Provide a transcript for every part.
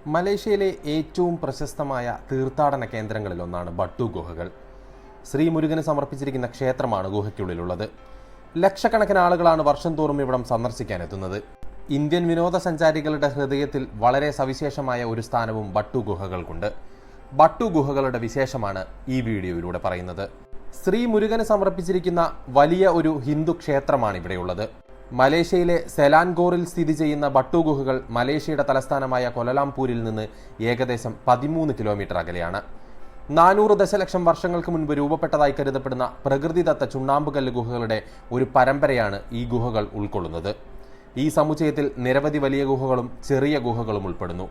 മലേഷ്യയിലെ ഏറ്റവും പ്രശസ്തമായ തീർത്ഥാടന കേന്ദ്രങ്ങളിലൊന്നാണ് ബട്ടു ഗുഹകൾ. ശ്രീ മുരുകന് സമർപ്പിച്ചിരിക്കുന്ന ക്ഷേത്രമാണ് ഗുഹയ്ക്കുള്ളിലുള്ളത്. ലക്ഷക്കണക്കിന് ആളുകളാണ് വർഷം തോറും ഇവിടം സന്ദർശിക്കാനെത്തുന്നത്. ഇന്ത്യൻ വിനോദസഞ്ചാരികളുടെ ഹൃദയത്തിൽ വളരെ സവിശേഷമായ ഒരു സ്ഥാനവും ബട്ടു ഗുഹകൾക്കുണ്ട്. ബട്ടു ഗുഹകളുടെ വിശേഷമാണ് ഈ വീഡിയോയിലൂടെ പറയുന്നത്. ശ്രീ മുരുകന് സമർപ്പിച്ചിരിക്കുന്ന വലിയ ഒരു ഹിന്ദു ക്ഷേത്രമാണ് ഇവിടെയുള്ളത്. മലേഷ്യയിലെ സെലാൻഗോറിൽ സ്ഥിതി ചെയ്യുന്ന ബട്ടു ഗുഹകൾ മലേഷ്യയുടെ തലസ്ഥാനമായ കൊലലാംപൂരിൽ നിന്ന് ഏകദേശം 13 കിലോമീറ്റർ അകലെയാണ്. 400 ദശലക്ഷം വർഷങ്ങൾക്ക് മുൻപ് രൂപപ്പെട്ടതായി കരുതപ്പെടുന്ന പ്രകൃതിദത്ത ചുണ്ണാമ്പുകല്ല് ഗുഹകളുടെ ഒരു പരമ്പരയാണ് ഈ ഗുഹകൾ ഉൾക്കൊള്ളുന്നത്. ഈ സമുച്ചയത്തിൽ നിരവധി വലിയ ഗുഹകളും ചെറിയ ഗുഹകളും ഉൾപ്പെടുന്നു.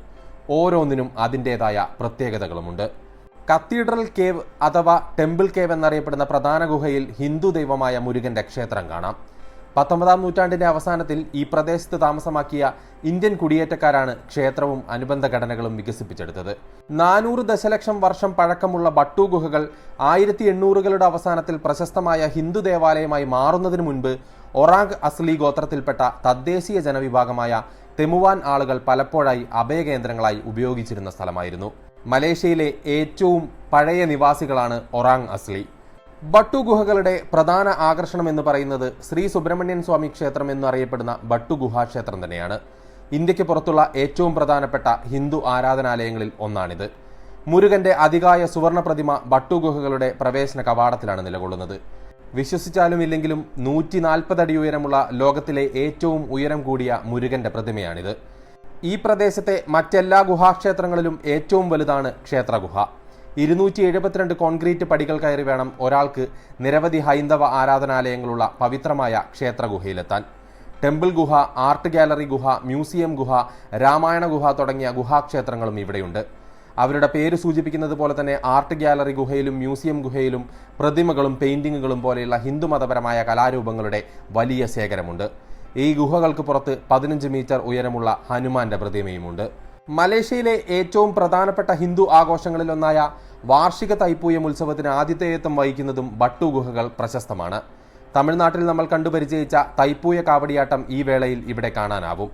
ഓരോന്നിനും അതിൻ്റെതായ പ്രത്യേകതകളുമുണ്ട്. കത്തീഡ്രൽ കേവ് അഥവാ ടെമ്പിൾ കേവ് എന്നറിയപ്പെടുന്ന പ്രധാന ഗുഹയിൽ ഹിന്ദു ദൈവമായ മുരുകന്റെ ക്ഷേത്രം കാണാം. 19-ാം നൂറ്റാണ്ടിന്റെ അവസാനത്തിൽ ഈ പ്രദേശത്ത് താമസമാക്കിയ ഇന്ത്യൻ കുടിയേറ്റക്കാരാണ് ക്ഷേത്രവും അനുബന്ധ ഘടനകളും വികസിപ്പിച്ചെടുത്തത്. 400 ദശലക്ഷം വർഷം പഴക്കമുള്ള ബട്ടു ഗുഹകൾ 1800കളുടെ അവസാനത്തിൽ പ്രശസ്തമായ ഹിന്ദു ദേവാലയമായി മാറുന്നതിന് മുൻപ് ഒറാങ് അസ്ലി ഗോത്രത്തിൽപ്പെട്ട തദ്ദേശീയ ജനവിഭാഗമായ തെമുവാൻ ആളുകൾ പലപ്പോഴായി അഭയകേന്ദ്രങ്ങളായി ഉപയോഗിച്ചിരുന്ന സ്ഥലമായിരുന്നു. മലേഷ്യയിലെ ഏറ്റവും പഴയ നിവാസികളാണ് ഒറാങ് അസ്ലി. ബട്ടു ഗുഹകളുടെ പ്രധാന ആകർഷണം എന്ന് പറയുന്നത് ശ്രീ സുബ്രഹ്മണ്യൻ സ്വാമി ക്ഷേത്രം എന്നറിയപ്പെടുന്ന ബട്ടു ഗുഹാക്ഷേത്രം തന്നെയാണ്. ഇന്ത്യക്ക് പുറത്തുള്ള ഏറ്റവും പ്രധാനപ്പെട്ട ഹിന്ദു ആരാധനാലയങ്ങളിൽ ഒന്നാണിത്. മുരുകന്റെ അതികായ സുവർണ പ്രതിമ ബട്ടു ഗുഹകളുടെ പ്രവേശന കവാടത്തിലാണ് നിലകൊള്ളുന്നത്. വിശ്വസിച്ചാലും ഇല്ലെങ്കിലും 140 അടി ഉയരമുള്ള ലോകത്തിലെ ഏറ്റവും ഉയരം കൂടിയ മുരുകന്റെ പ്രതിമയാണിത്. ഈ പ്രദേശത്തെ മറ്റെല്ലാ ഗുഹാക്ഷേത്രങ്ങളിലും ഏറ്റവും വലുതാണ് ക്ഷേത്രഗുഹ. 272 കോൺക്രീറ്റ് പടികൾ കയറി വേണം ഒരാൾക്ക് നിരവധി ഹൈന്ദവ ആരാധനാലയങ്ങളുള്ള പവിത്രമായ ക്ഷേത്രഗുഹയിലെത്താൻ. ടെമ്പിൾ ഗുഹ, ആർട്ട് ഗാലറി ഗുഹ, മ്യൂസിയം ഗുഹ, രാമായണ ഗുഹ തുടങ്ങിയ ഗുഹാക്ഷേത്രങ്ങളും ഇവിടെയുണ്ട്. അവരുടെ പേര് സൂചിപ്പിക്കുന്നത് പോലെ തന്നെ ആർട്ട് ഗാലറി ഗുഹയിലും മ്യൂസിയം ഗുഹയിലും പ്രതിമകളും പെയിന്റിങ്ങുകളും പോലെയുള്ള ഹിന്ദുമതപരമായ കലാരൂപങ്ങളുടെ വലിയ ശേഖരമുണ്ട്. ഈ ഗുഹകൾക്ക് പുറത്ത് 15 മീറ്റർ ഉയരമുള്ള ഹനുമാന്റെ പ്രതിമയുമുണ്ട്. മലേഷ്യയിലെ ഏറ്റവും പ്രധാനപ്പെട്ട ഹിന്ദു ആഘോഷങ്ങളിലൊന്നായ വാർഷിക തൈപ്പൂയം ഉത്സവത്തിന് ആതിഥേയത്വം വഹിക്കുന്നതും ബട്ടു ഗുഹകൾ പ്രശസ്തമാണ്. തമിഴ്നാട്ടിൽ നമ്മൾ കണ്ടുപരിചയിച്ച തൈപ്പൂയ കാവടിയാട്ടം ഈ വേളയിൽ ഇവിടെ കാണാനാവും.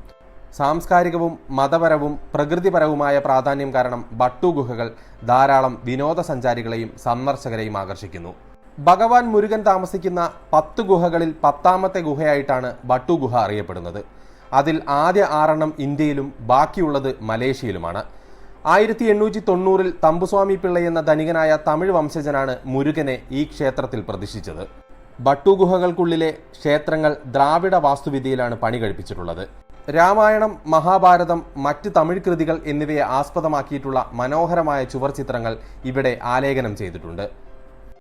സാംസ്കാരികവും മതപരവും പ്രകൃതിപരവുമായ പ്രാധാന്യം കാരണം ബട്ടു ഗുഹകൾ ധാരാളം വിനോദസഞ്ചാരികളെയും സന്ദർശകരെയും ആകർഷിക്കുന്നു. ഭഗവാൻ മുരുകൻ താമസിക്കുന്ന 10 ഗുഹകളിൽ 10ാമത്തെ ഗുഹയായിട്ടാണ് ബട്ടു ഗുഹ അറിയപ്പെടുന്നത്. അതിൽ ആദ്യ 6 ഇന്ത്യയിലും ബാക്കിയുള്ളത് മലേഷ്യയിലുമാണ്. 1890-ൽ തമ്പുസ്വാമി പിള്ള എന്ന ധനികനായ തമിഴ് വംശജനാണ് മുരുകനെ ഈ ക്ഷേത്രത്തിൽ പ്രതിഷ്ഠിച്ചത്. ബട്ടു ഗുഹകൾക്കുള്ളിലെ ക്ഷേത്രങ്ങൾ ദ്രാവിഡ വാസ്തുവിദ്യയിലാണ് പണി കഴിപ്പിച്ചിട്ടുള്ളത്. രാമായണം, മഹാഭാരതം, മറ്റ് തമിഴ് കൃതികൾ എന്നിവയെ ആസ്പദമാക്കിയിട്ടുള്ള മനോഹരമായ ചുവർചിത്രങ്ങൾ ഇവിടെ ആലേഖനം ചെയ്തിട്ടുണ്ട്.